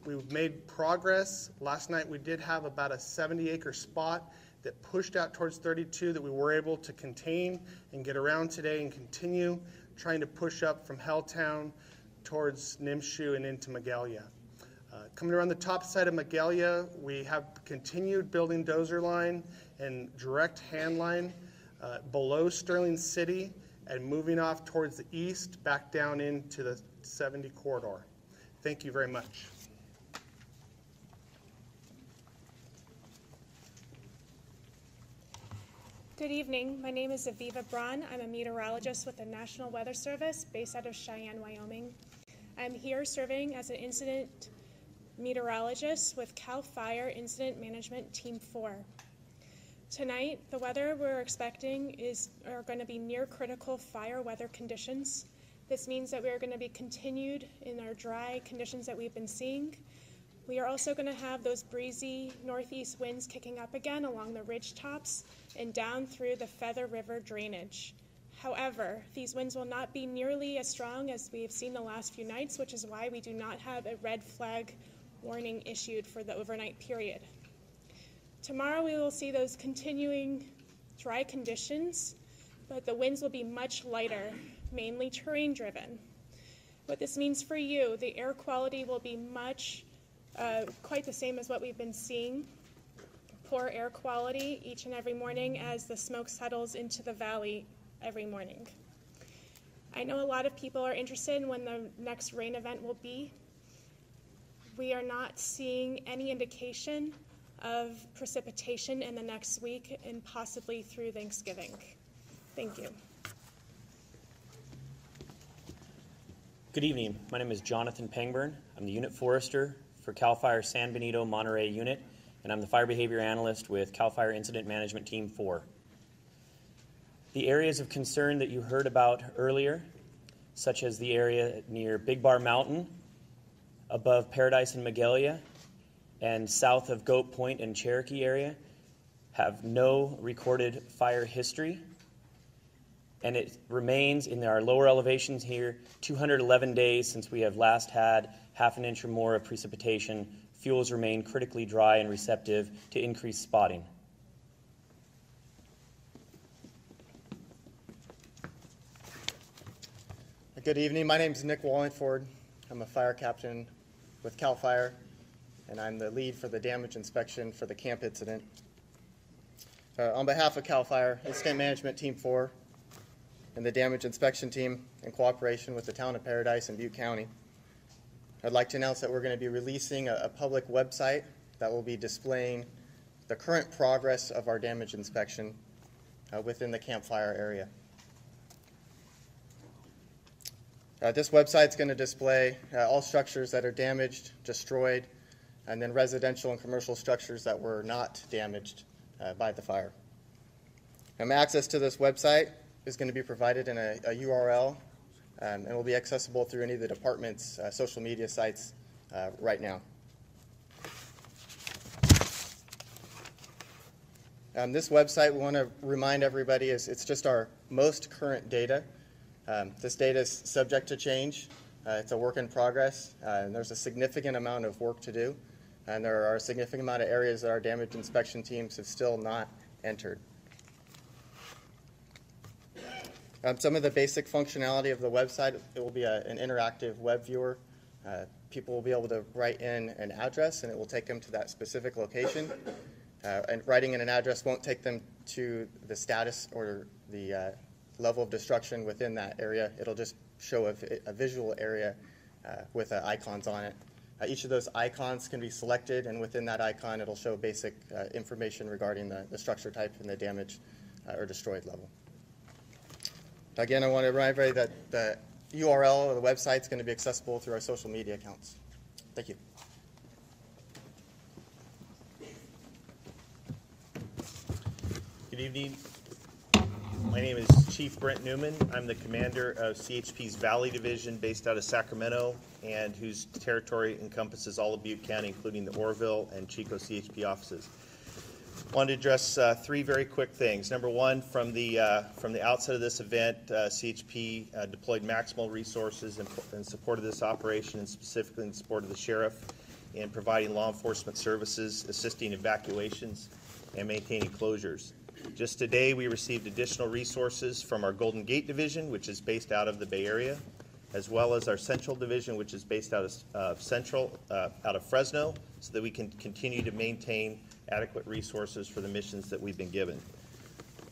We've made progress. Last night we did have about a 70-acre spot that pushed out towards 32 that we were able to contain and get around today and continue trying to push up from Helltown towards Nimshu and into Magalia. Coming around the top side of Magalia, we have continued building dozer line and direct hand line below Sterling City and moving off towards the east back down into the 70 corridor. Thank you very much. Good evening. My name is Aviva Braun. I'm a meteorologist with the National Weather Service based out of Cheyenne, Wyoming. I'm here serving as an incident meteorologist with CAL FIRE Incident Management Team 4. Tonight, the weather we're expecting are going to be near critical fire weather conditions. This means that we are going to be continued in our dry conditions that we've been seeing. We are also going to have those breezy northeast winds kicking up again along the ridge tops and down through the Feather River drainage. However, these winds will not be nearly as strong as we have seen the last few nights, which is why we do not have a red flag warning issued for the overnight period. Tomorrow we will see those continuing dry conditions, but the winds will be much lighter, mainly terrain driven. What this means for you, the air quality will be quite the same as what we've been seeing. Poor air quality each and every morning as the smoke settles into the valley every morning. I know a lot of people are interested in when the next rain event will be. We are not seeing any indication of precipitation in the next week and possibly through Thanksgiving. Thank you. Good evening. My name is Jonathan Pangburn. I'm the Unit Forester for CAL FIRE San Benito Monterey Unit, and I'm the Fire Behavior Analyst with CAL FIRE Incident Management Team 4. The areas of concern that you heard about earlier, such as the area near Big Bar Mountain, above Paradise and Magalia, and south of Goat Point and Cherokee area, have no recorded fire history. And it remains in our lower elevations here 211 days since we have last had half an inch or more of precipitation. Fuels remain critically dry and receptive to increased spotting. Good evening. My name is Nick Wallingford. I'm a fire captain with CAL FIRE, and I'm the lead for the damage inspection for the camp incident. On behalf of CAL FIRE Incident Management Team 4 and the damage inspection team in cooperation with the town of Paradise and Butte County, I'd like to announce that we're going to be releasing a public website that will be displaying the current progress of our damage inspection within the Camp Fire area. This website is going to display all structures that are damaged, destroyed, and then residential and commercial structures that were not damaged by the fire. Access to this website is going to be provided in a URL and will be accessible through any of the department's social media sites right now. This website, we want to remind everybody, it's just our most current data. This data is subject to change. It's a work in progress, and there's a significant amount of work to do, and there are a significant amount of areas that our damage inspection teams have still not entered. Some of the basic functionality of the website, it will be an interactive web viewer. People will be able to write in an address, and it will take them to that specific location. And writing in an address won't take them to the status or the level of destruction within that area. It'll just show a visual area with icons on it. Each of those icons can be selected, and within that icon, it'll show basic information regarding the structure type and the damage or destroyed level. Again, I want to remind everybody that the URL of the website is going to be accessible through our social media accounts. Thank you. Good evening. My name is Chief Brent Newman. I'm the commander of CHP's Valley Division based out of Sacramento, and whose territory encompasses all of Butte County, including the Oroville and Chico CHP offices. Want to address three very quick things. Number one, from the outset of this event, CHP deployed maximal resources in support of this operation, and specifically in support of the sheriff in providing law enforcement services, assisting evacuations, and maintaining closures. Just today, we received additional resources from our Golden Gate Division, which is based out of the Bay Area, as well as our Central Division, which is based out of Fresno, so that we can continue to maintain adequate resources for the missions that we've been given.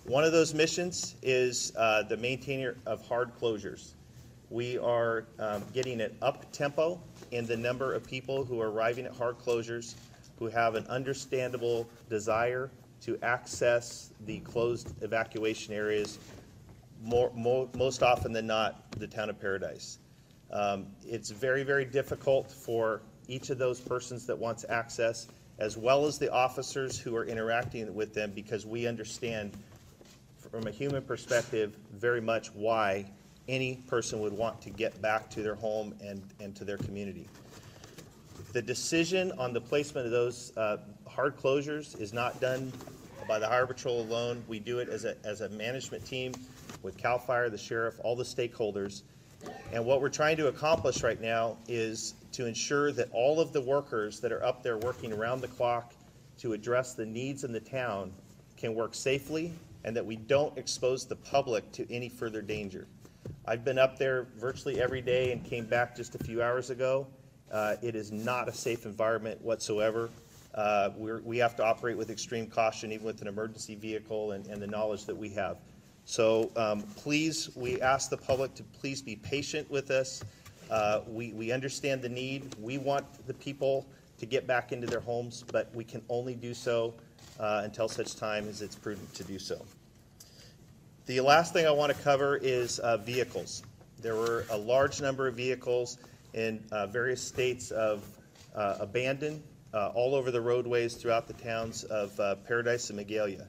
One of those missions is the maintainer of hard closures. We are getting an up-tempo in the number of people who are arriving at hard closures who have an understandable desire to access the closed evacuation areas, most often than not, the town of Paradise. It's very, very difficult for each of those persons that wants access, as well as the officers who are interacting with them, because we understand from a human perspective very much why any person would want to get back to their home and to their community. The decision on the placement of those hard closures is not done by the Highway Patrol alone. We do it as a management team with CAL FIRE, the sheriff, all the stakeholders. And what we're trying to accomplish right now is to ensure that all of the workers that are up there working around the clock to address the needs in the town can work safely, and that we don't expose the public to any further danger. I've been up there virtually every day and came back just a few hours ago. It is not a safe environment whatsoever. We have to operate with extreme caution, even with an emergency vehicle and the knowledge that we have. So please, we ask the public to please be patient with us. We understand the need. We want the people to get back into their homes, but we can only do so until such time as it's prudent to do so. The last thing I want to cover is vehicles. There were a large number of vehicles in various states of abandon all over the roadways throughout the towns of Paradise and Magalia.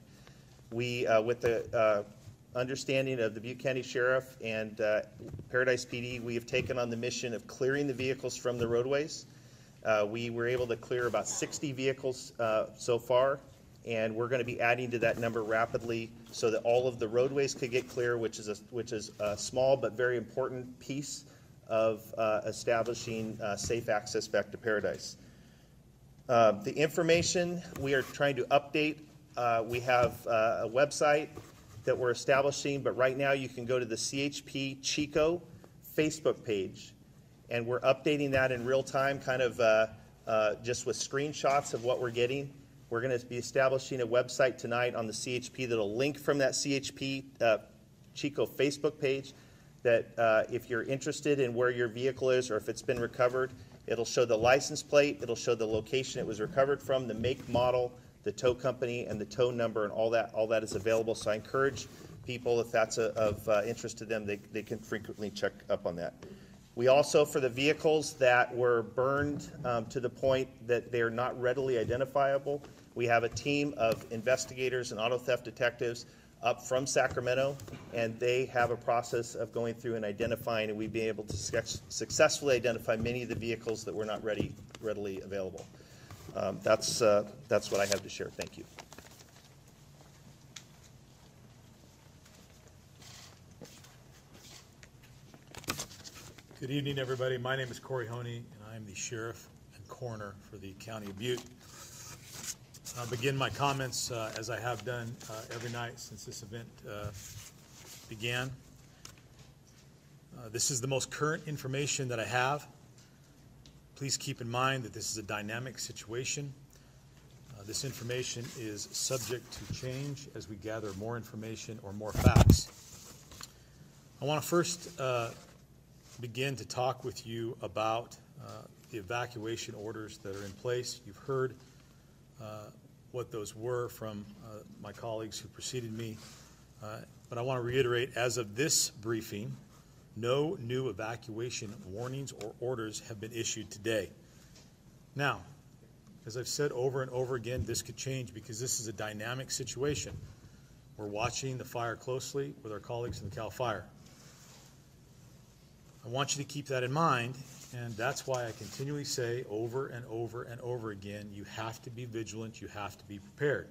We, with the understanding of the Butte County Sheriff and Paradise PD, we have taken on the mission of clearing the vehicles from the roadways. We were able to clear about 60 vehicles so far, and we're going to be adding to that number rapidly so that all of the roadways could get clear, which is a small but very important piece of establishing safe access back to Paradise. The information we are trying to update, we have a website that we're establishing, but right now you can go to the CHP Chico Facebook page, and we're updating that in real time, kind of just with screenshots of what we're getting. We're going to be establishing a website tonight on the CHP that'll link from that CHP Chico Facebook page, that if you're interested in where your vehicle is or if it's been recovered, it'll show the license plate, it'll show the location it was recovered from, the make, model, the tow company, and the tow number, and all that is available. So I encourage people, if that's of interest to them, they can frequently check up on that. We also, for the vehicles that were burned to the point that they are not readily identifiable, we have a team of investigators and auto theft detectives up from Sacramento, and they have a process of going through and identifying, and we've been able to successfully identify many of the vehicles that were not readily available. That's what I have to share. Thank you. Good evening, everybody. My name is Corey Honey, and I am the sheriff and coroner for the County of Butte. I'll begin my comments as I have done every night since this event began. This is the most current information that I have. Please keep in mind that this is a dynamic situation. This information is subject to change as we gather more information or more facts. I want to first begin to talk with you about the evacuation orders that are in place. You've heard what those were from my colleagues who preceded me, but I want to reiterate, as of this briefing, no new evacuation warnings or orders have been issued today. Now, as I've said over and over again, this could change because this is a dynamic situation. We're watching the fire closely with our colleagues in the CAL FIRE. I want you to keep that in mind, and that's why I continually say over and over and over again, you have to be vigilant, you have to be prepared.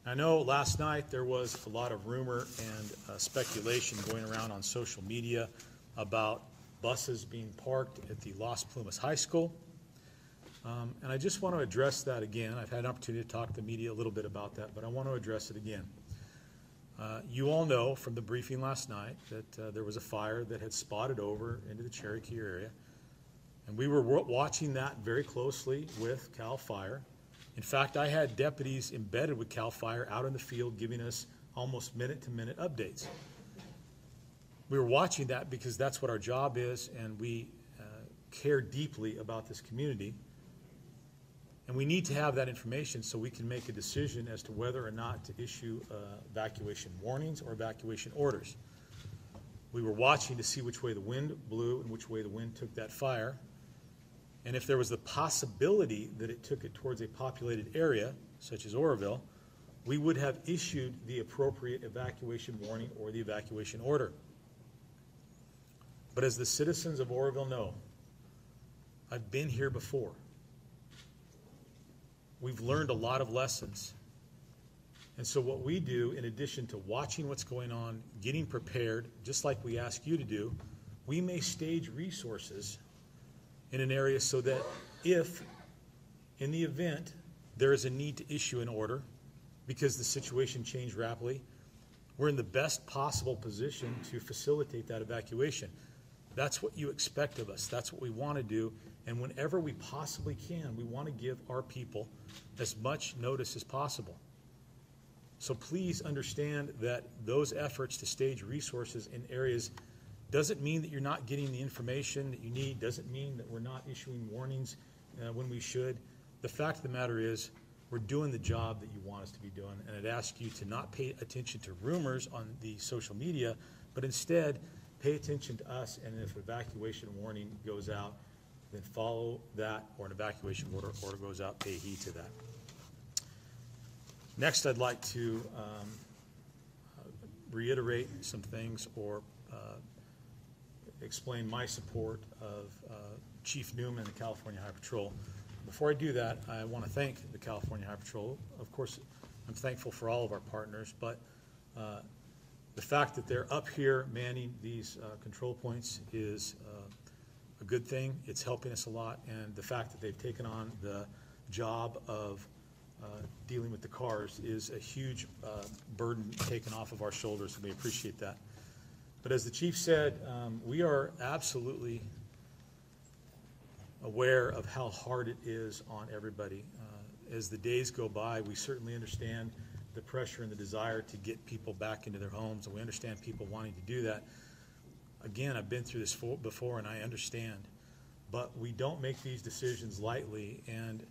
I know last night there was a lot of rumor and speculation going around on social media about buses being parked at the Las Plumas High School. And I just want to address that again. I've had an opportunity to talk to the media a little bit about that, but I want to address it again. You all know from the briefing last night that there was a fire that had spotted over into the Cherokee area. And we were watching that very closely with CAL FIRE. In fact, I had deputies embedded with CAL FIRE out in the field giving us almost minute-to-minute updates. We were watching that because that's what our job is, and we care deeply about this community. And we need to have that information so we can make a decision as to whether or not to issue evacuation warnings or evacuation orders. We were watching to see which way the wind blew and which way the wind took that fire. And if there was the possibility that it took it towards a populated area, such as Oroville, we would have issued the appropriate evacuation warning or the evacuation order. But as the citizens of Oroville know, I've been here before. We've learned a lot of lessons. And so what we do, in addition to watching what's going on, getting prepared, just like we ask you to do, we may stage resources in an area so that if, in the event, there is a need to issue an order because the situation changed rapidly, we're in the best possible position to facilitate that evacuation. That's what you expect of us. That's what we want to do. And whenever we possibly can, we want to give our people as much notice as possible. So please understand that those efforts to stage resources in areas doesn't mean that you're not getting the information that you need, doesn't mean that we're not issuing warnings when we should. The fact of the matter is we're doing the job that you want us to be doing, and I'd ask you to not pay attention to rumors on the social media, but instead pay attention to us, and if an evacuation warning goes out, then follow that, or an evacuation order goes out, pay heed to that. Next, I'd like to reiterate some things or explain my support of Chief Newman and the California High Patrol. Before I do that, I want to thank the California High Patrol. Of course, I'm thankful for all of our partners, but the fact that they're up here manning these control points is a good thing. It's helping us a lot, and the fact that they've taken on the job of dealing with the cars is a huge burden taken off of our shoulders, and we appreciate that. But as the chief said, we are absolutely aware of how hard it is on everybody. As the days go by, we certainly understand the pressure and the desire to get people back into their homes, and we understand people wanting to do that. Again, I've been through this before, and I understand. But we don't make these decisions lightly, and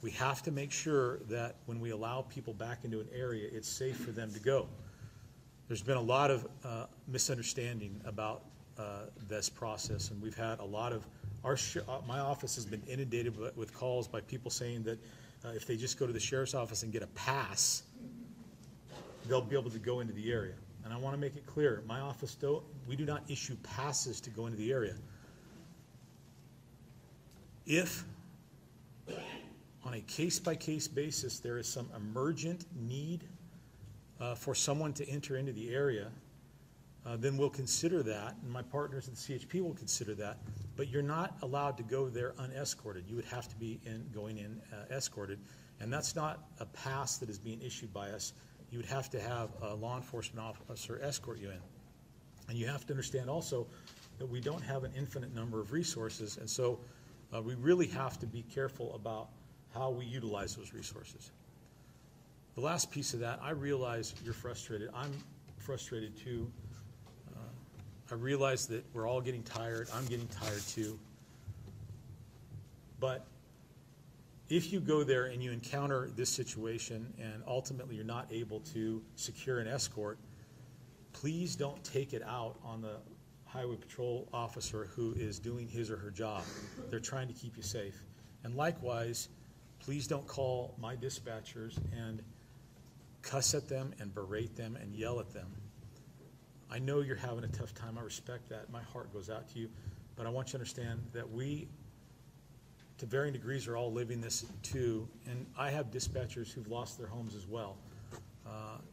we have to make sure that when we allow people back into an area, it's safe for them to go. There's been a lot of misunderstanding about this process, and we've had a lot of my office has been inundated with calls by people saying that if they just go to the sheriff's office and get a pass, they'll be able to go into the area. And I want to make it clear, my office, we do not issue passes to go into the area. If on a case-by-case basis there is some emergent need for someone to enter into the area, then we'll consider that, and my partners at the CHP will consider that, but you're not allowed to go there unescorted. You would have to be going in escorted, and that's not a pass that is being issued by us. You would have to have a law enforcement officer escort you in. And you have to understand also that we don't have an infinite number of resources, and so we really have to be careful about how we utilize those resources. The last piece of that, I realize you're frustrated. I'm frustrated too. I realize that we're all getting tired. I'm getting tired too. But if you go there and you encounter this situation and ultimately you're not able to secure an escort, please don't take it out on the highway patrol officer who is doing his or her job. They're trying to keep you safe. And likewise, please don't call my dispatchers and cuss at them and berate them and yell at them. I know you're having a tough time. I respect that. My heart goes out to you. But I want you to understand that we, to varying degrees, are all living this too. And I have dispatchers who've lost their homes as well.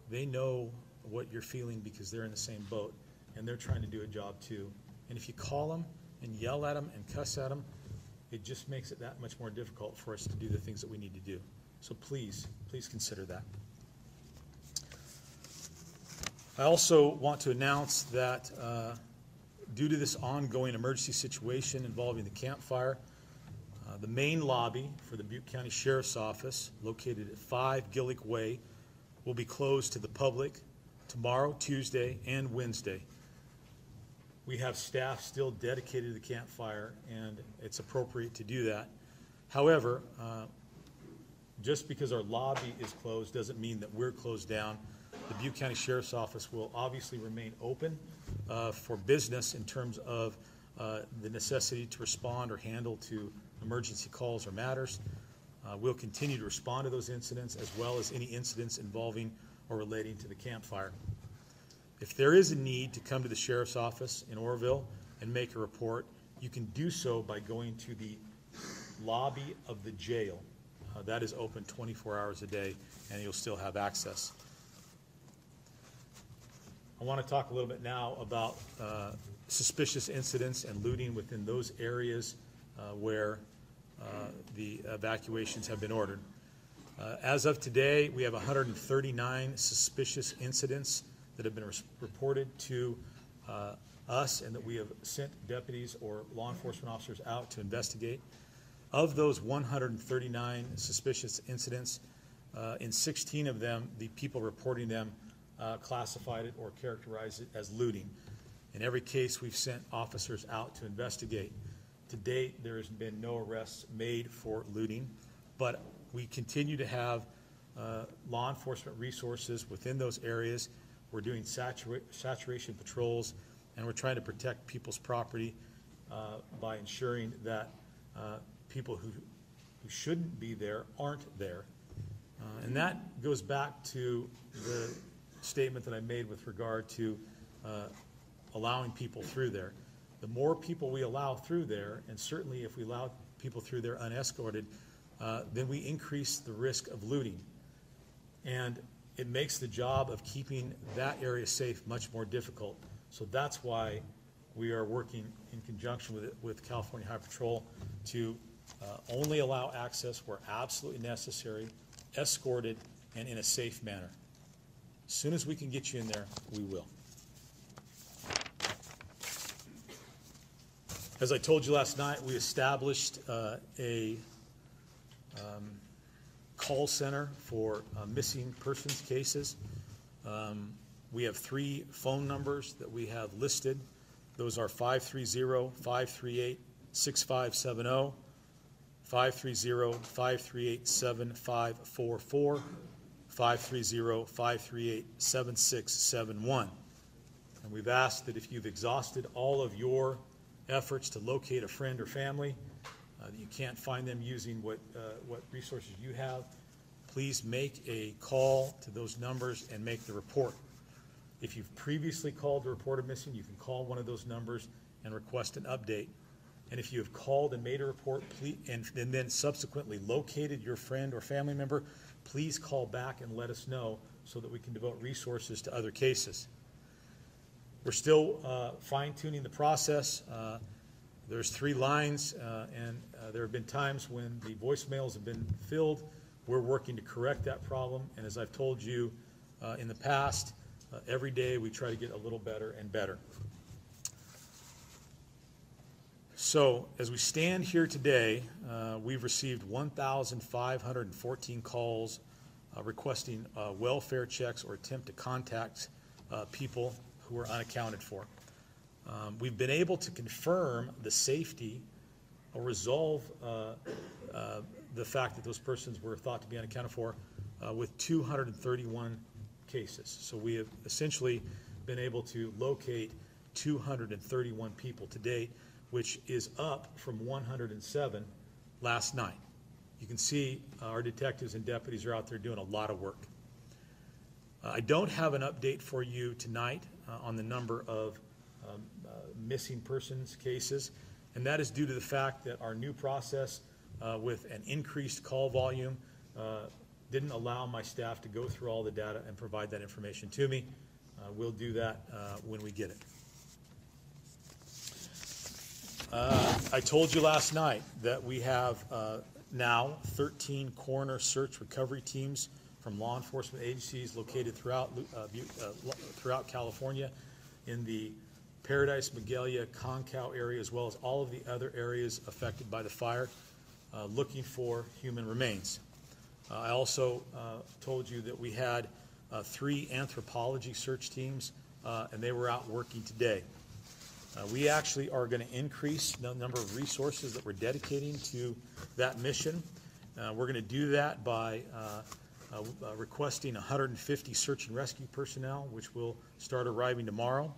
they know what you're feeling because they're in the same boat, and they're trying to do a job too. And if you call them and yell at them and cuss at them, it just makes it that much more difficult for us to do the things that we need to do. So please consider that. I also want to announce that due to this ongoing emergency situation involving the campfire, the main lobby for the Butte County Sheriff's Office, located at 5 Gillick Way, will be closed to the public tomorrow, Tuesday, and Wednesday. We have staff still dedicated to the campfire, and it's appropriate to do that. However, just because our lobby is closed doesn't mean that we're closed down. The Butte County Sheriff's Office will obviously remain open for business in terms of the necessity to respond or handle to emergency calls or matters. We'll continue to respond to those incidents as well as any incidents involving or relating to the campfire. If there is a need to come to the Sheriff's Office in Oroville and make a report, you can do so by going to the lobby of the jail. That is open 24 hours a day, and you'll still have access. I want to talk a little bit now about suspicious incidents and looting within those areas where the evacuations have been ordered. As of today, we have 139 suspicious incidents that have been reported to us and that we have sent deputies or law enforcement officers out to investigate. Of those 139 suspicious incidents, in 16 of them, the people reporting them classified it or characterized it as looting. In every case, we've sent officers out to investigate. To date, there has been no arrests made for looting, but we continue to have law enforcement resources within those areas. We're doing saturation patrols, and we're trying to protect people's property by ensuring that people who shouldn't be there aren't there. And that goes back to the statement that I made with regard to allowing people through there. The more people we allow through there, and certainly if we allow people through there unescorted, then we increase the risk of looting. And it makes the job of keeping that area safe much more difficult. So that's why we are working in conjunction with California Highway Patrol to only allow access where absolutely necessary, escorted, and in a safe manner. As soon as we can get you in there, we will. As I told you last night, we established a call center for missing persons cases. We have 3 phone numbers that we have listed. Those are 530-538-6570, 530-538-7544, 530-538-7671. And we've asked that if you've exhausted all of your efforts to locate a friend or family, that you can't find them using what resources you have, please make a call to those numbers and make the report. If you've previously called to report a missing, you can call one of those numbers and request an update. And if you have called and made a report, please, and then subsequently located your friend or family member, please call back and let us know so that we can devote resources to other cases. We're still fine-tuning the process. There's 3 lines, and there have been times when the voicemails have been filled. We're working to correct that problem, and as I've told you in the past, every day we try to get a little better and better. So as we stand here today, we've received 1,514 calls requesting welfare checks or attempt to contact people who are unaccounted for. We've been able to confirm the safety or resolve the fact that those persons were thought to be unaccounted for with 231 cases. So we have essentially been able to locate 231 people to date, which is up from 107 last night. You can see our detectives and deputies are out there doing a lot of work. I don't have an update for you tonight on the number of missing persons cases, and that is due to the fact that our new process with an increased call volume didn't allow my staff to go through all the data and provide that information to me. We'll do that when we get it. I told you last night that we have now 13 coroner search recovery teams from law enforcement agencies located throughout California in the Paradise, Magalia, Concow area, as well as all of the other areas affected by the fire, looking for human remains. I also told you that we had 3 anthropology search teams, and they were out working today. We actually are going to increase the number of resources that we're dedicating to that mission. We're going to do that by requesting 150 search and rescue personnel, which will start arriving tomorrow.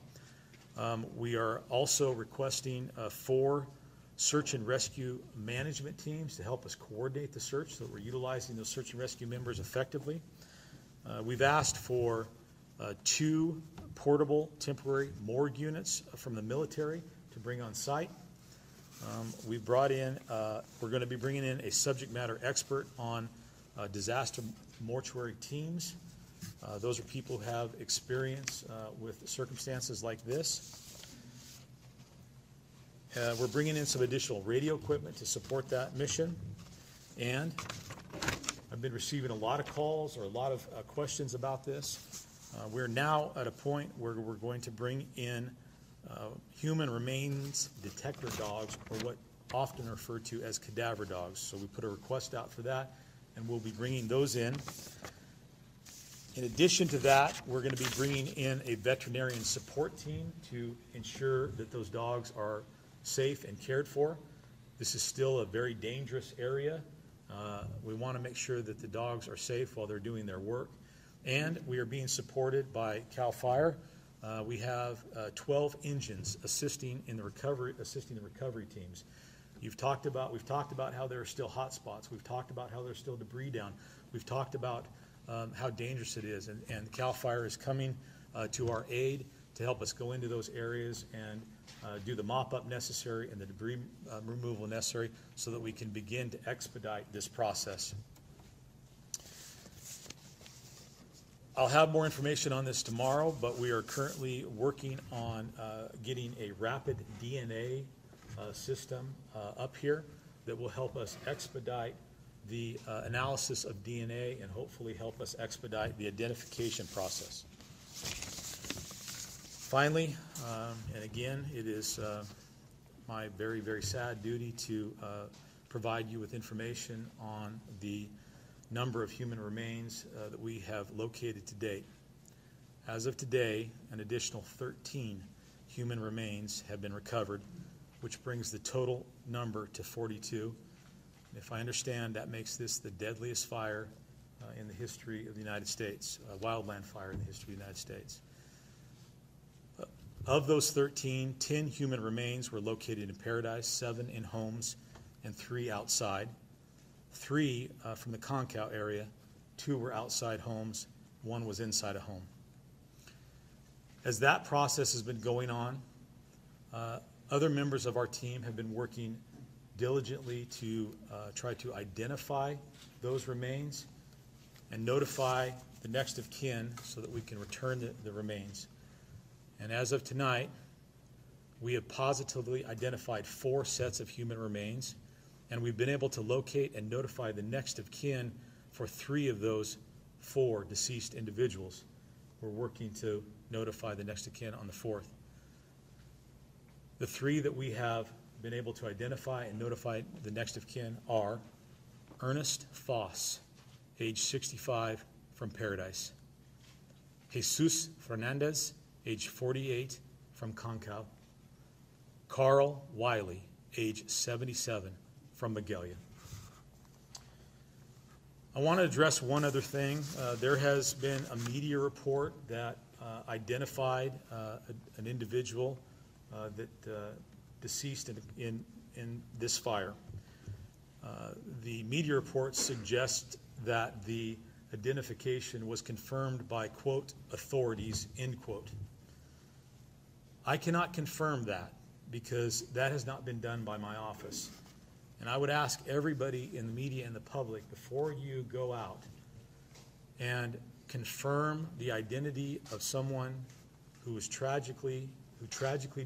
We are also requesting 4 search and rescue management teams to help us coordinate the search so that we're utilizing those search and rescue members effectively. We've asked for 2 portable temporary morgue units from the military to bring on site. We brought in, we're going to be bringing in a subject matter expert on disaster mortuary teams. Those are people who have experience with circumstances like this. We're bringing in some additional radio equipment to support that mission. And I've been receiving a lot of calls or a lot of questions about this. We're now at a point where we're going to bring in human remains detector dogs, or what often referred to as cadaver dogs. So we put a request out for that, and we'll be bringing those in. In addition to that, we're going to be bringing in a veterinarian support team to ensure that those dogs are safe and cared for. This is still a very dangerous area. We want to make sure that the dogs are safe while they're doing their work. And we are being supported by CAL FIRE. We have 12 engines assisting the recovery teams. We've talked about how there are still hot spots. We've talked about how there's still debris down. We've talked about how dangerous it is. And CAL FIRE is coming to our aid to help us go into those areas and do the mop-up necessary and the debris removal necessary so that we can begin to expedite this process. I'll have more information on this tomorrow, but we are currently working on getting a rapid DNA system up here that will help us expedite the analysis of DNA and hopefully help us expedite the identification process. Finally, and again, it is my very, very sad duty to provide you with information on the number of human remains that we have located to date. As of today, an additional 13 human remains have been recovered, which brings the total number to 42. And if I understand, that makes this the deadliest fire in the history of the United States, a wildland fire in the history of the United States. Of those 13, 10 human remains were located in Paradise, 7 in homes, and 3 outside. 3 from the Concow area, 2 were outside homes, 1 was inside a home. As that process has been going on, other members of our team have been working diligently to try to identify those remains and notify the next of kin so that we can return the remains. And as of tonight, we have positively identified 4 sets of human remains, and we've been able to locate and notify the next of kin for 3 of those 4 deceased individuals. We're working to notify the next of kin on the 4th. The 3 that we have been able to identify and notify the next of kin are Ernest Foss, age 65, from Paradise; Jesus Fernandez, age 48, from Concow; Carl Wiley, age 77, from Magalia. I want to address one other thing. There has been a media report that identified an individual that deceased in this fire. The media report suggests that the identification was confirmed by, quote, authorities, end quote. I cannot confirm that because that has not been done by my office. And I would ask everybody in the media and the public, before you go out and confirm the identity of someone who tragically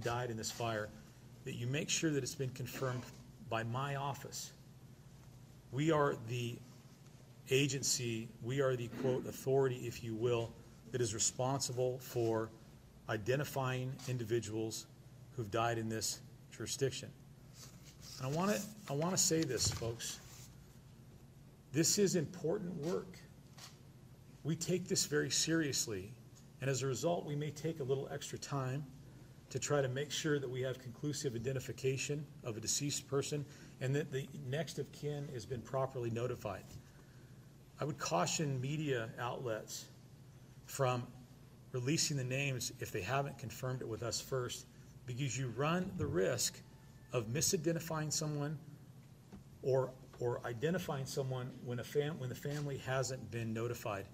died in this fire, that you make sure that it's been confirmed by my office. We are the agency, we are the, quote, authority, if you will, that is responsible for identifying individuals who've died in this jurisdiction. And I want to say this, folks. This is important work. We take this very seriously, and as a result, we may take a little extra time to try to make sure that we have conclusive identification of a deceased person and that the next of kin has been properly notified. I would caution media outlets from releasing the names if they haven't confirmed it with us first, because you run the risk of misidentifying someone or identifying someone when the family hasn't been notified.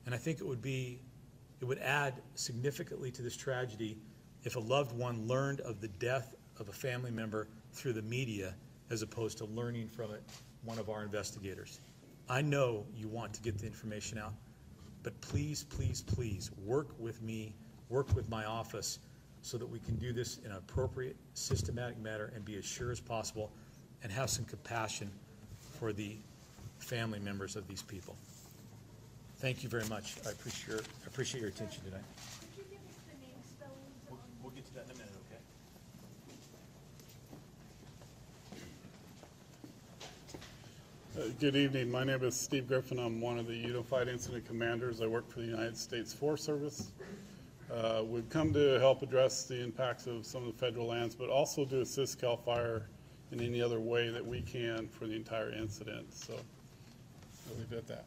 And I think it would add significantly to this tragedy if a loved one learned of the death of a family member through the media as opposed to learning from it, one of our investigators. I know you want to get the information out, but please, please, please work with me, work with my office so that we can do this in an appropriate, systematic manner and be as sure as possible and have some compassion for the family members of these people. Thank you very much. I appreciate your attention tonight. Could you give us the name spellings? We'll get to that in a minute, okay? Good evening. My name is Steve Griffin. I'm one of the Unified Incident Commanders. I work for the United States Forest Service. We've come to help address the impacts of some of the federal lands, but also to assist CAL FIRE in any other way that we can for the entire incident. So I'll leave it at that.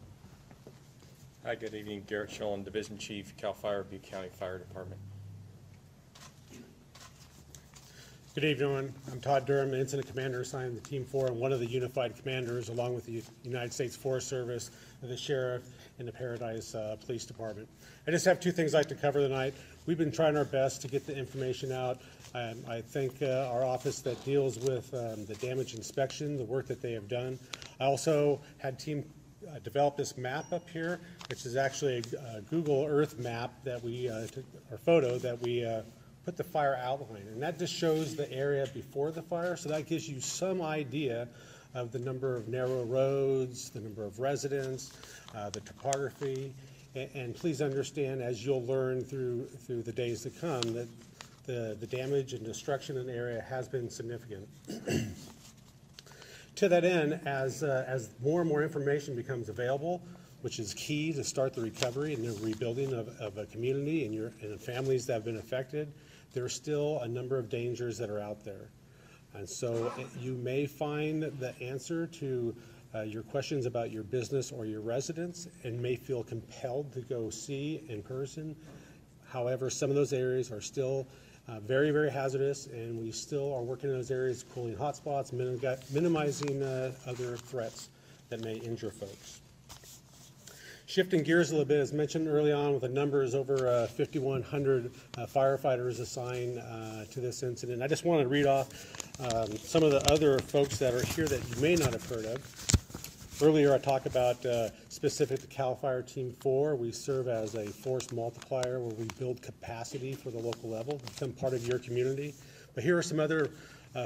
Hi, good evening. Garrett Schullen, Division Chief, CAL FIRE, Butte County Fire Department. Good evening, everyone. I'm Todd Durham, Incident Commander assigned to Team 4 and one of the Unified Commanders, along with the United States Forest Service, the Sheriff, and the Paradise Police Department. I just have two things I'd like to cover tonight. We've been trying our best to get the information out. I thank our office that deals with the damage inspection, the work that they have done. I also had Team develop this map up here, which is actually a Google Earth map that we, or photo that we put the fire outline. And that just shows the area before the fire, so that gives you some idea of the number of narrow roads, the number of residents, the topography. And please understand, as you'll learn through the days to come, that the damage and destruction in the area has been significant. To that end, as more and more information becomes available, which is key to start the recovery and the rebuilding of a community and the families that have been affected, there are still a number of dangers that are out there. And so you may find the answer to your questions about your business or your residence and may feel compelled to go see in person. However, some of those areas are still very, very hazardous, and we still are working in those areas, cooling hotspots, minimizing other threats that may injure folks. Shifting gears a little bit, as mentioned early on, with the numbers over 5,100 firefighters assigned to this incident. I just want to read off some of the other folks that are here that you may not have heard of. Earlier I talked about specific to CAL FIRE Team 4. We serve as a force multiplier where we build capacity for the local level, become part of your community. But here are some other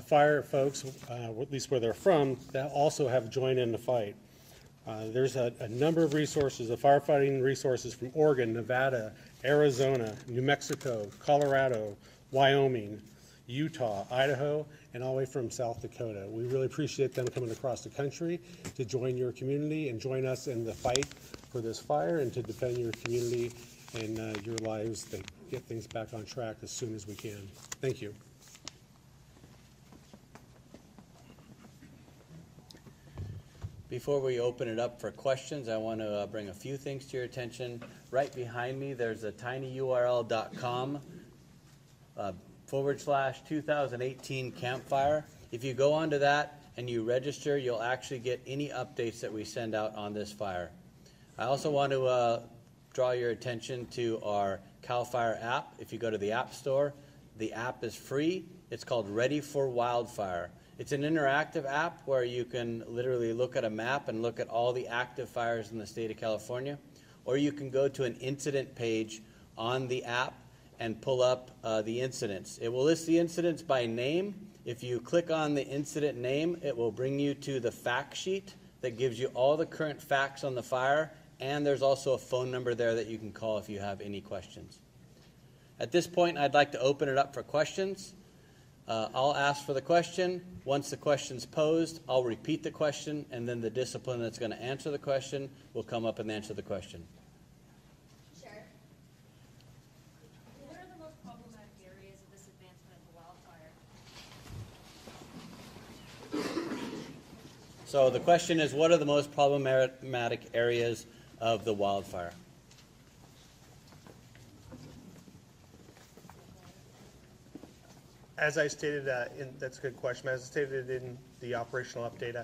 fire folks, at least where they're from, that also have joined in the fight. There's a number of resources, of firefighting resources from Oregon, Nevada, Arizona, New Mexico, Colorado, Wyoming, Utah, Idaho, and all the way from South Dakota. We really appreciate them coming across the country to join your community and join us in the fight for this fire and to defend your community and your lives to get things back on track as soon as we can. Thank you. Before we open it up for questions, I want to bring a few things to your attention. Right behind me, there's a tinyurl.com /2018 campfire. If you go onto that and you register, you'll actually get any updates that we send out on this fire. I also want to draw your attention to our CAL FIRE app. If you go to the App Store, the app is free. It's called Ready for Wildfire. It's an interactive app where you can literally look at a map and look at all the active fires in the state of California. or you can go to an incident page on the app and pull up the incidents. It will list the incidents by name. If you click on the incident name, it will bring you to the fact sheet that gives you all the current facts on the fire, and there's also a phone number there that you can call if you have any questions. At this point, I'd like to open it up for questions. I'll ask for the question. Once the question's posed, I'll repeat the question, and then the discipline that's going to answer the question will come up and answer the question. Sheriff, what are the most problematic areas of this advancement of the wildfire? So the question is, what are the most problematic areas of the wildfire? As I stated, that's a good question. As I stated in the operational update,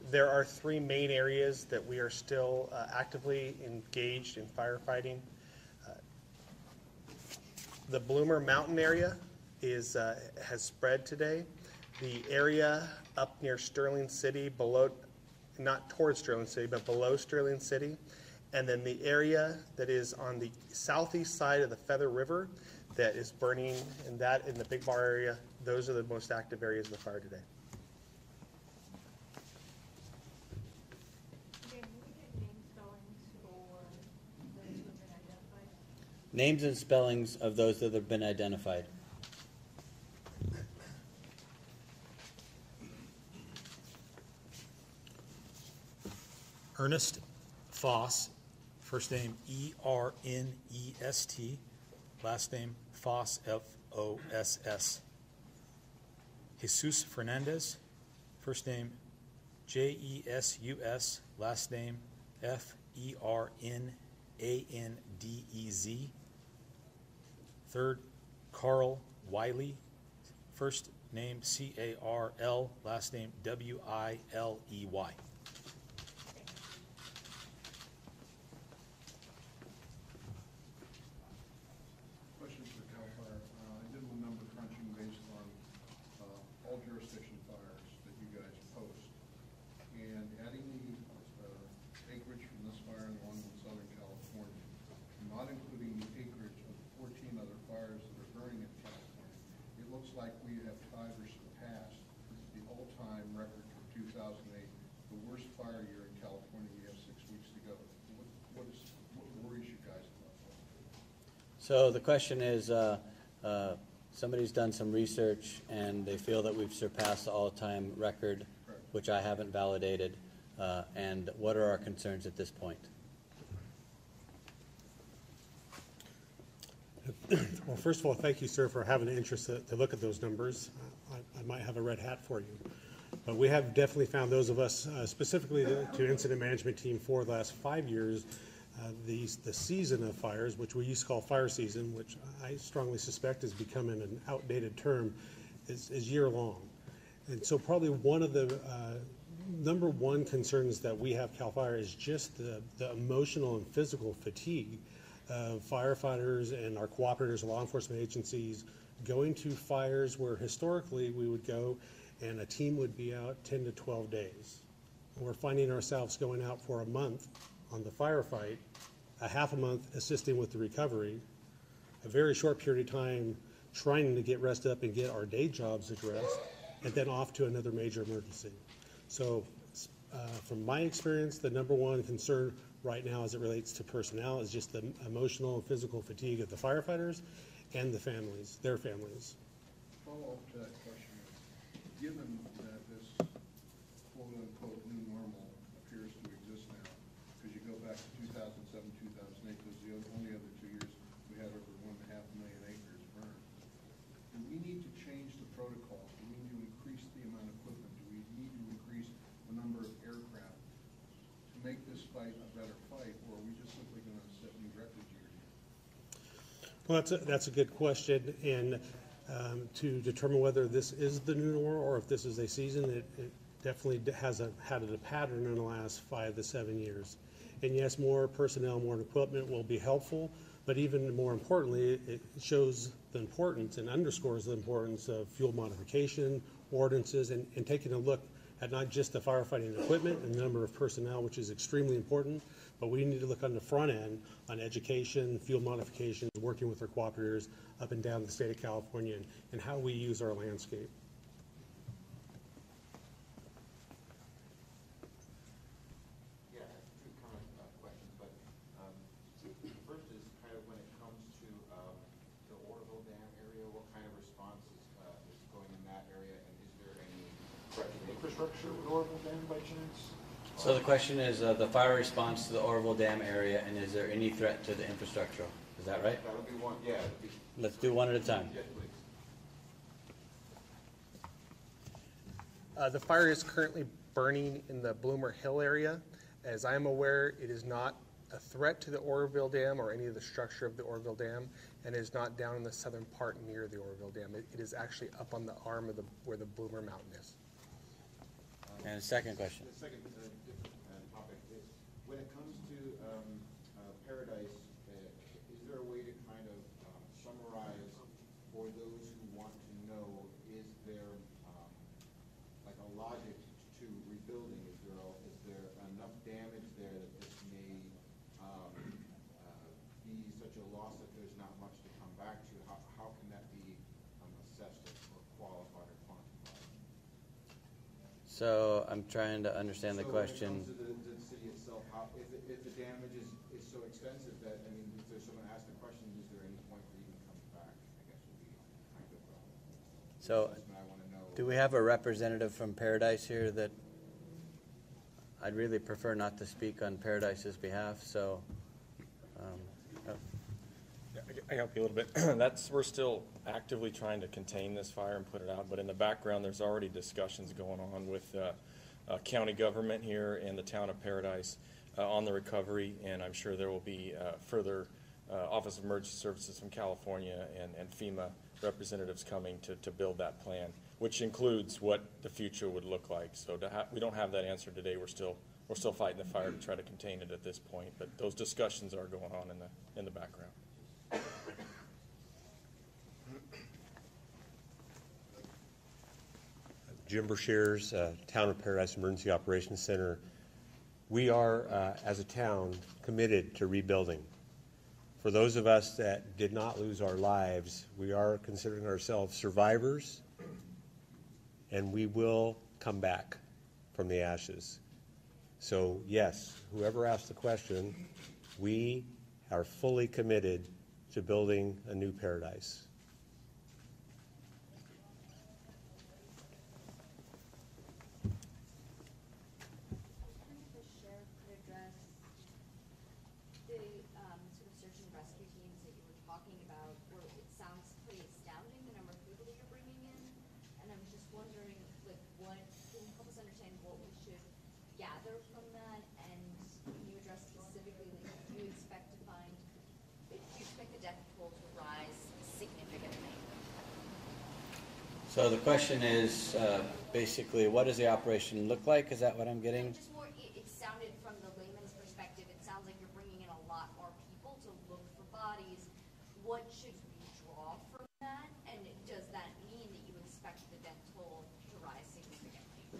there are three main areas that we are still actively engaged in firefighting. The Bloomer Mountain area has spread today. The area up near Sterling City, below, not towards Sterling City, but below Sterling City. And then the area that is on the southeast side of the Feather River that is burning, and that in the Big Bar area, those are the most active areas of the fire today. Okay, can we get name spellings for those who have been identified? Names and spellings of those that have been identified. Ernest Foss, first name E-R-N-E-S-T, last name Foss, F-O-S-S. Jesus Fernandez, first name J-E-S-U-S, last name F-E-R-N-A-N-D-E-Z. Third, Carl Wiley, first name C-A-R-L, last name W-I-L-E-Y. Questions for CAL FIRE. I did a number crunching based on all jurisdiction fires that you guys post. And adding the acreage from this fire and the one in Southern California, not including the acreage of 14 other fires that are burning in California, it looks like we have tied or surpassed the all-time record for 2008, the worst fire year in California. We have 6 weeks to go. What worries you guys about that? So the question is, somebody's done some research and they feel that we've surpassed the all-time record, which I haven't validated, and what are our concerns at this point? Well, first of all, thank you, sir, for having an interest to look at those numbers. I might have a red hat for you. But we have definitely found, those of us, specifically to Incident Management Team 4 the last 5 years, the season of fires, which we used to call fire season, which I strongly suspect is becoming an outdated term, is year-long. And so probably one of the number one concerns that we have CAL FIRE is just the emotional and physical fatigue of firefighters and our cooperators, law enforcement agencies, going to fires where historically we would go and a team would be out 10 to 12 days. We're finding ourselves going out for a month on the firefight, a half a month assisting with the recovery, a very short period of time trying to get rest up and get our day jobs addressed, and then off to another major emergency. So from my experience, the number one concern right now as it relates to personnel is just the emotional and physical fatigue of the firefighters and the families, their families. Follow-up to that question is, given that this quote-unquote new normal appears to exist now, because you go back to 2007, 2008, those are the only other 2 years we had over 1.5 million acres burned. Do we need to change the protocol? Do we need to increase the amount of equipment? Do we need to increase the number of aircraft to make this fight a better fight, or are we just simply going to set new records year to year? Well, that's a good question, and to determine whether this is the new normal or if this is a season, it definitely has had a pattern in the last 5 to 7 years. And yes, more personnel, more equipment will be helpful, but even more importantly, it shows the importance and underscores the importance of fuel modification, ordinances, and taking a look at not just the firefighting equipment and the number of personnel, which is extremely important, but we need to look on the front end on education, field modifications, working with our cooperators up and down the state of California, and how we use our landscape. Yeah, I have two comment questions, but first is kind of when it comes to the Oroville Dam area, what kind of response is going in that area, and is there any threat to the infrastructure at Oroville Dam by chance? So the question is the fire response to the Oroville Dam area, and is there any threat to the infrastructure? Is that right? That'll be one, yeah. Let's do one at a time. Yes, please. The fire is currently burning in the Bloomer Hill area. As I am aware, it is not a threat to the Oroville Dam or any of the structure of the Oroville Dam, and is not down in the southern part near the Oroville Dam. It is actually up on the arm of where the Bloomer Mountain is. And second question. The second different topic is, when it comes to Paradise, is there a way to kind of summarize for those who want to know, is there like a logic to rebuilding? Is there enough damage there that this may be such a loss that there's not much to come back to? How can that be assessed or qualified or quantified? So I'm trying to understand the question. So when it comes to the city itself, if the damage is so extensive that, I mean, if there's someone asked the question, is there any point for even coming back? I guess would be kind of So assessment I want to know. do we have a representative from Paradise here that I'd really prefer not to speak on Paradise's behalf, so. I can help you a little bit. We're still actively trying to contain this fire and put it out, but in the background, there's already discussions going on with county government here and the town of Paradise on the recovery, and I'm sure there will be further Office of Emergency Services from California and FEMA representatives coming to build that plan, which includes what the future would look like. So we don't have that answer today. We're still fighting the fire to try to contain it at this point, but those discussions are going on in the background. Jim Brashears, Town of Paradise Emergency Operations Center. We are, as a town, committed to rebuilding. For those of us that did not lose our lives, we are considering ourselves survivors, and we will come back from the ashes. So yes, whoever asked the question, we are fully committed to building a new Paradise. So the question is basically, what does the operation look like? Is that what I'm getting? Just more, it sounded from the layman's perspective, it sounds like you're bringing in a lot more people to look for bodies. What should we draw from that? And does that mean that you expect the death toll to rise significantly?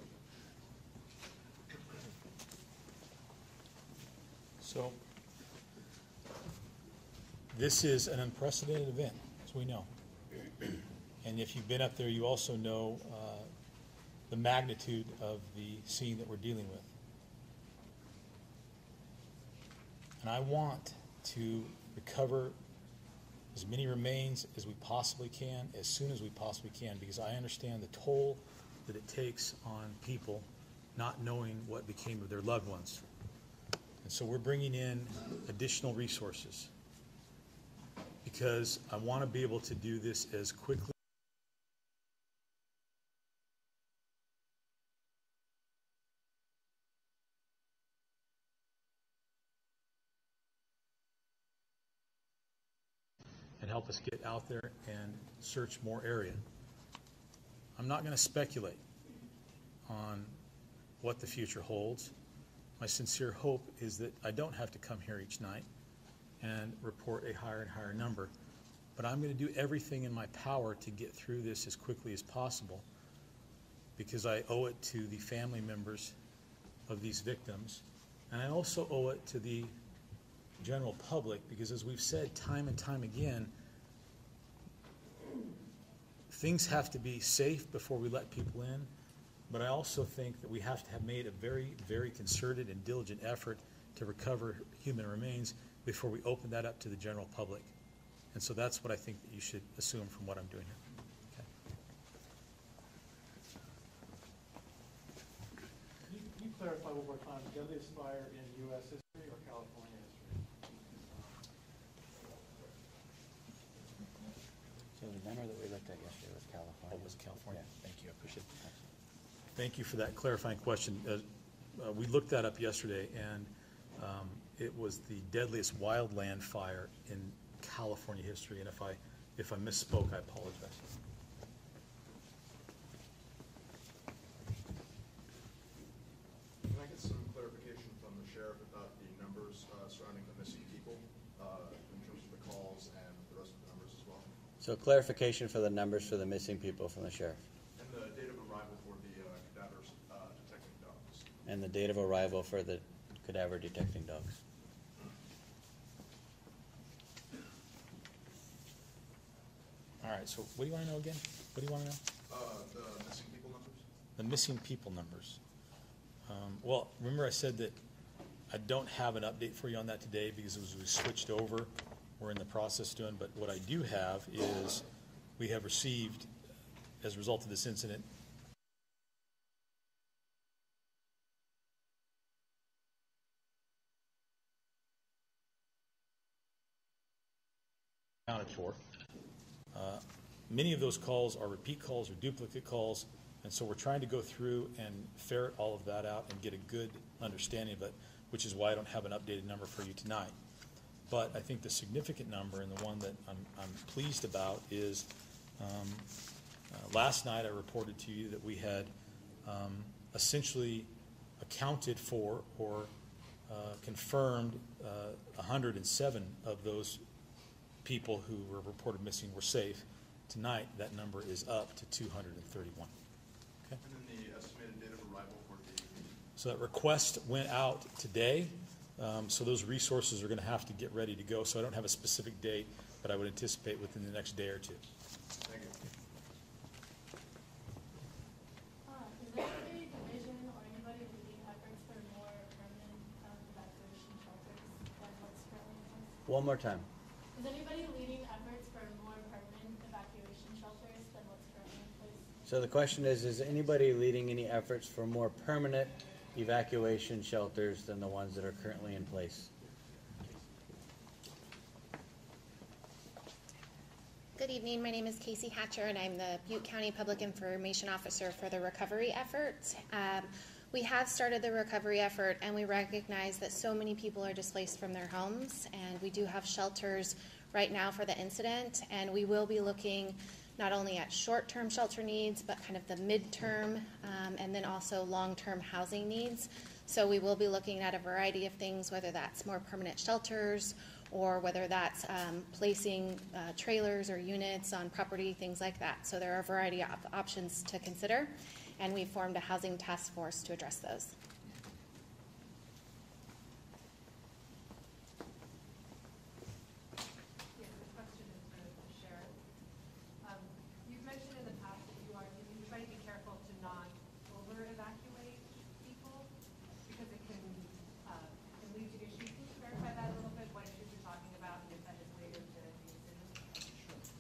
So this is an unprecedented event, as we know. And if you've been up there, you also know the magnitude of the scene that we're dealing with. And I want to recover as many remains as we possibly can, as soon as we possibly can, because I understand the toll that it takes on people not knowing what became of their loved ones. And so we're bringing in additional resources because I want to be able to do this as quickly and help us get out there and search more area. I'm not going to speculate on what the future holds. My sincere hope is that I don't have to come here each night and report a higher and higher number, but I'm going to do everything in my power to get through this as quickly as possible. because I owe it to the family members of these victims, and I also owe it to the general public, because as we've said time and time again, things have to be safe before we let people in, but I also think that we have to have made a very, very concerted and diligent effort to recover human remains before we open that up to the general public. And so that's what I think that you should assume from what I'm doing here. Okay. Can you clarify one more time, deadliest fire in U.S. history or California history? So the number that we looked at yesterday was California. Oh, was California. Thank you. I appreciate it. Thank you for that clarifying question. We looked that up yesterday, and it was the deadliest wildland fire in California history. And if I misspoke, I apologize. Can I get some clarification from the sheriff about the numbers surrounding the missing people in terms of the calls and the rest of the numbers as well? So clarification for the numbers for the missing people from the sheriff. And the date of arrival for the cadavers detecting dogs. And the date of arrival for the cadaver detecting dogs. All right, so what do you want to know again? What do you want to know? The missing people numbers? The missing people numbers. Well, remember I said that I don't have an update for you on that today because as we switched over, we're in the process doing, but what I do have is we have received, as a result of this incident, accounted for. Many of those calls are repeat calls or duplicate calls, and so we're trying to go through and ferret all of that out and get a good understanding of it, which is why I don't have an updated number for you tonight. But I think the significant number, and the one that I'm pleased about, is last night I reported to you that we had essentially accounted for or confirmed 107 of those people who were reported missing were safe. Tonight, that number is up to 231. Okay? And then the estimated date of arrival for the... So that request went out today, so those resources are going to have to get ready to go. So I don't have a specific date, but I would anticipate within the next day or two. Thank you. Is there a division or anybody leading efforts for more permanent evacuation shelters than what's currently in place? One more time. Is anybody leading efforts for more permanent evacuation shelters than what's currently in place? So the question is anybody leading any efforts for more permanent evacuation shelters than the ones that are currently in place? Good evening. My name is Casey Hatcher, and I'm the Butte County Public Information Officer for the recovery effort. We have started the recovery effort, and we recognize that so many people are displaced from their homes, and we do have shelters right now for the incident, and we will be looking not only at short-term shelter needs, but kind of the mid-term and then also long-term housing needs. So we will be looking at a variety of things, whether that's more permanent shelters or whether that's placing trailers or units on property, things like that. So there are a variety of options to consider, and we formed a housing task force to address those. Yeah, the question is for the sheriff. You've mentioned in the past that you try to be careful to not over-evacuate people because it can lead to issues. Can you clarify that a little bit, what issues you're talking about, and if that is related to the decision?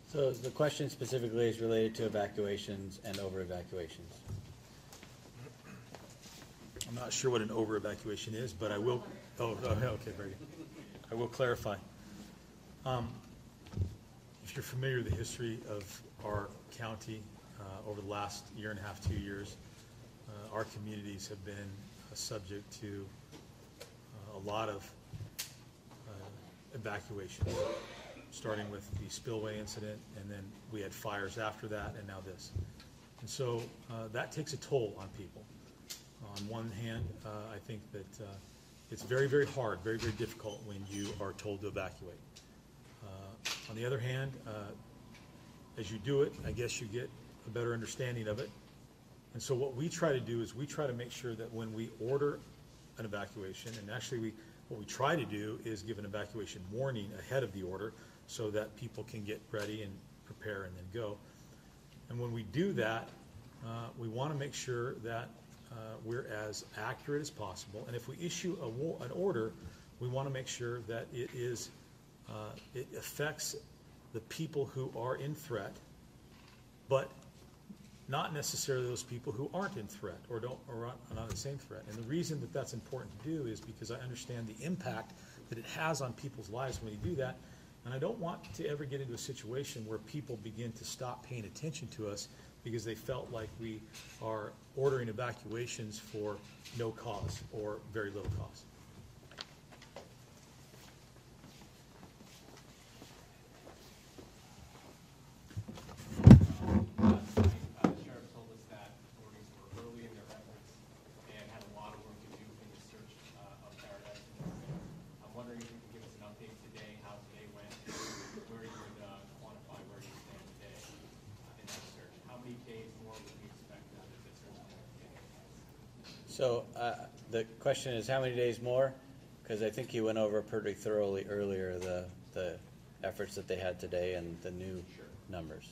So the question specifically is related to evacuations and over-evacuations. I'm not sure what an over-evacuation is, but I will, okay, very good. I will clarify. If you're familiar with the history of our county over the last year and a half, 2 years, our communities have been subject to a lot of evacuations, starting with the spillway incident, and then we had fires after that, and now this. And so that takes a toll on people. On one hand, I think that it's very, very hard, very, very difficult when you are told to evacuate. On the other hand, as you do it, I guess you get a better understanding of it, And so what we try to do is we try to make sure that when we order an evacuation, and actually what we try to do is give an evacuation warning ahead of the order so that people can get ready and prepare and then go. And when we do that, we want to make sure that we're as accurate as possible. And if we issue an order, we want to make sure that it affects the people who are in threat, but not necessarily those people who aren't in threat or are not the same threat. And the reason that that's important to do is because I understand the impact that it has on people's lives when you do that. And I don't want to ever get into a situation where people begin to stop paying attention to us because they felt like we are ordering evacuations for no cause or very little cause. So the question is, how many days more? Because I think you went over pretty thoroughly earlier the efforts that they had today and the new numbers.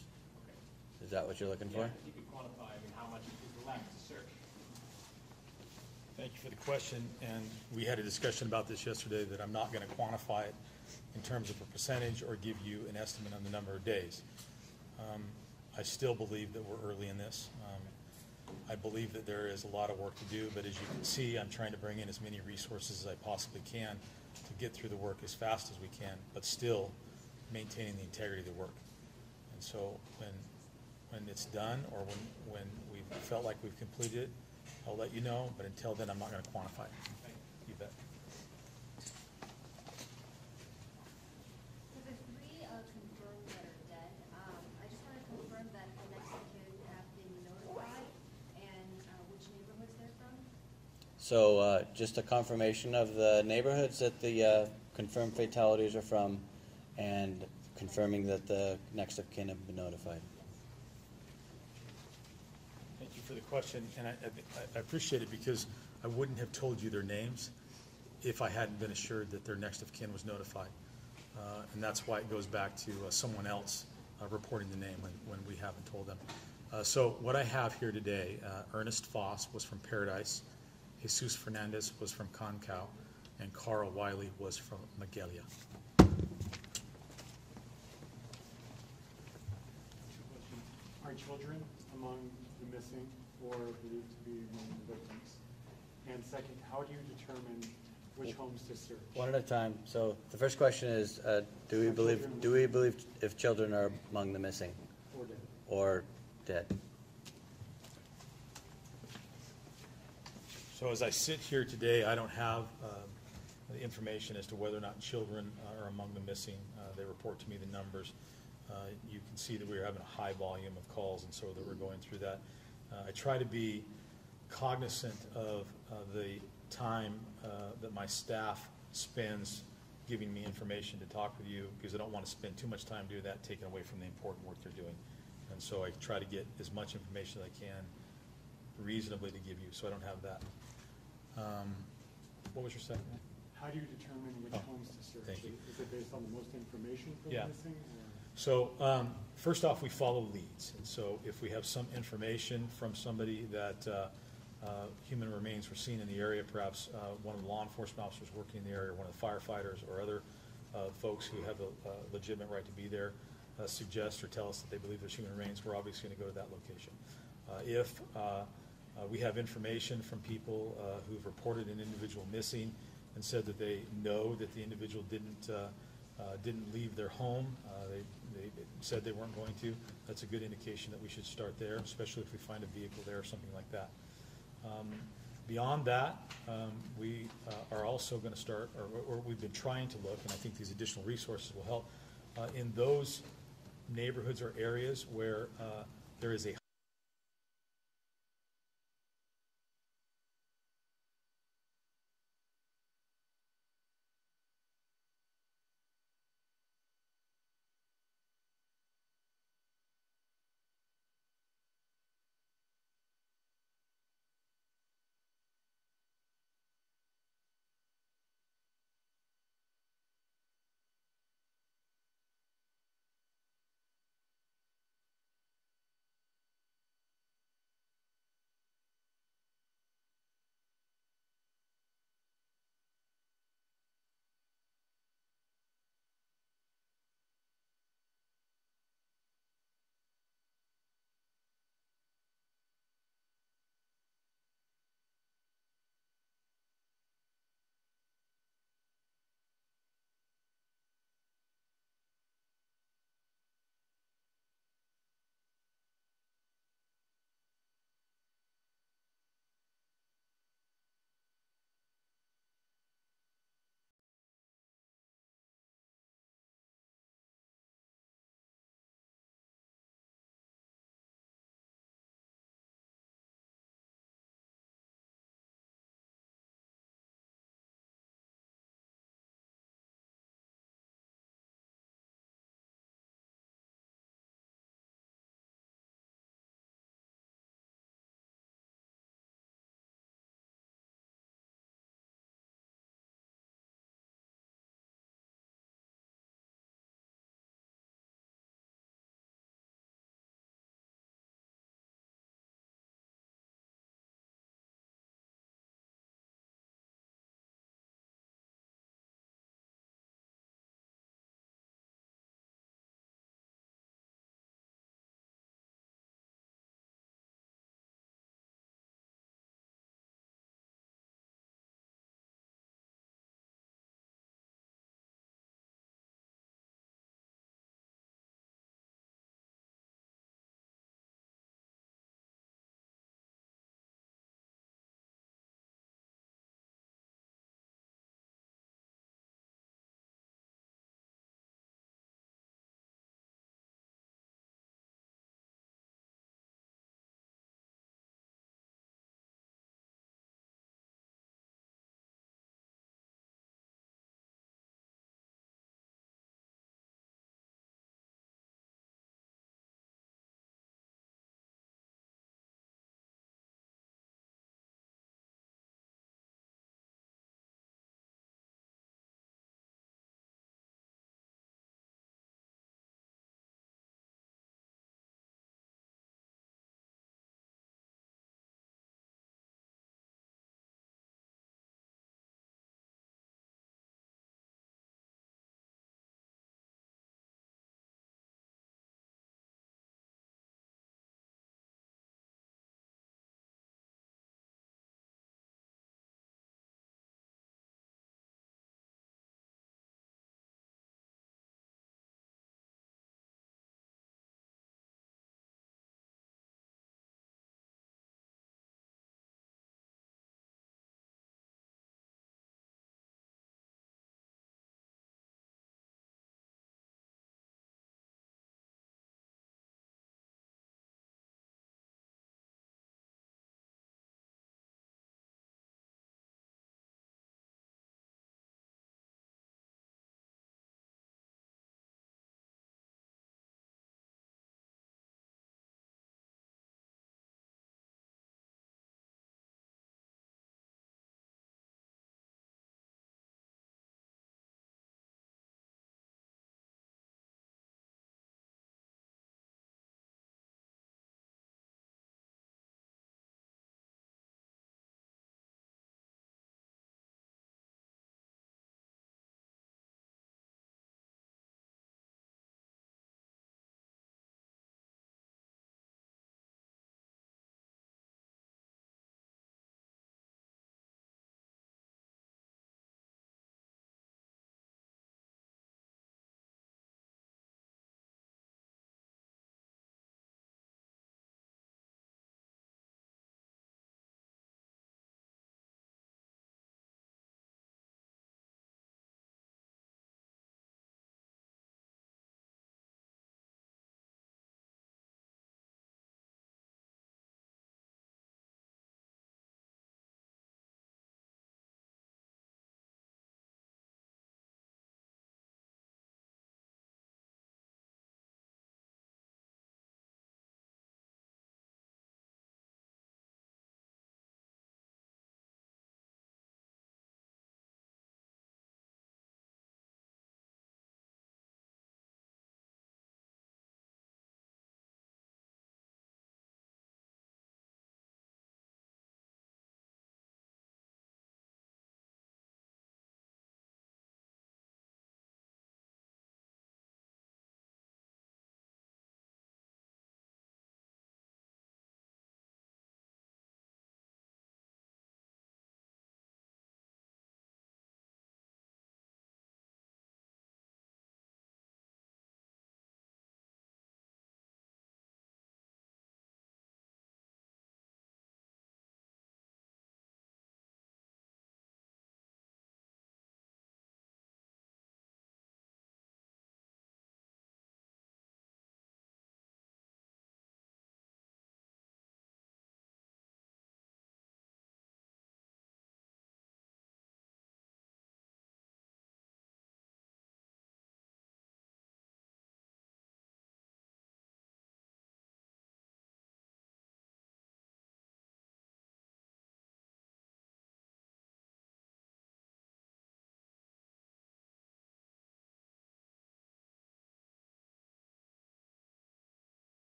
Is that what you're looking for? If you could quantify, how much is left to search? Thank you for the question, and we had a discussion about this yesterday that I'm not going to quantify it in terms of a percentage or give you an estimate on the number of days. I still believe that we're early in this. I believe that there is a lot of work to do, but as you can see, I'm trying to bring in as many resources as I possibly can to get through the work as fast as we can, but still maintaining the integrity of the work. And so when it's done or when we felt like we've completed it, I'll let you know, but until then, I'm not going to quantify it. You bet. For the three confirmed that are dead, I just want to confirm that the next of kin have been notified and which neighborhoods they're from. So just a confirmation of the neighborhoods that the confirmed fatalities are from and confirming that the next of kin have been notified. Thank you for the question, and I appreciate it because I wouldn't have told you their names if I hadn't been assured that their next of kin was notified. And that's why it goes back to someone else reporting the name when we haven't told them. So what I have here today, Ernest Foss was from Paradise, Jesus Fernandez was from Concau, and Carl Wiley was from Magalia. Are children among the missing or believed to be among the victims? And second, how do you determine which homes to search? One at a time. So the first question is, do we believe if children are among the missing or dead? So as I sit here today, I don't have the information as to whether or not children are among the missing. They report to me the numbers. You can see that we're having a high volume of calls, and so that we're going through that. I try to be cognizant of the time that my staff spends giving me information to talk with you, because I don't want to spend too much time doing that, taking away from the important work they're doing. And so I try to get as much information as I can reasonably to give you, so I don't have that. What was your second one? How do you determine which homes to search? Thank you. Is it based on the most information for the missing? Or? So first off, we follow leads. And so if we have some information from somebody that human remains were seen in the area, perhaps one of the law enforcement officers working in the area, one of the firefighters, or other folks who have a legitimate right to be there, suggest or tell us that they believe there's human remains, we're obviously going to go to that location. If we have information from people who've reported an individual missing and said that they know that the individual didn't leave their home, they said they weren't going to, that's a good indication that we should start there, especially if we find a vehicle there or something like that. Beyond that, we are also going to start, or we've been trying to look, and I think these additional resources will help, in those neighborhoods or areas where there is a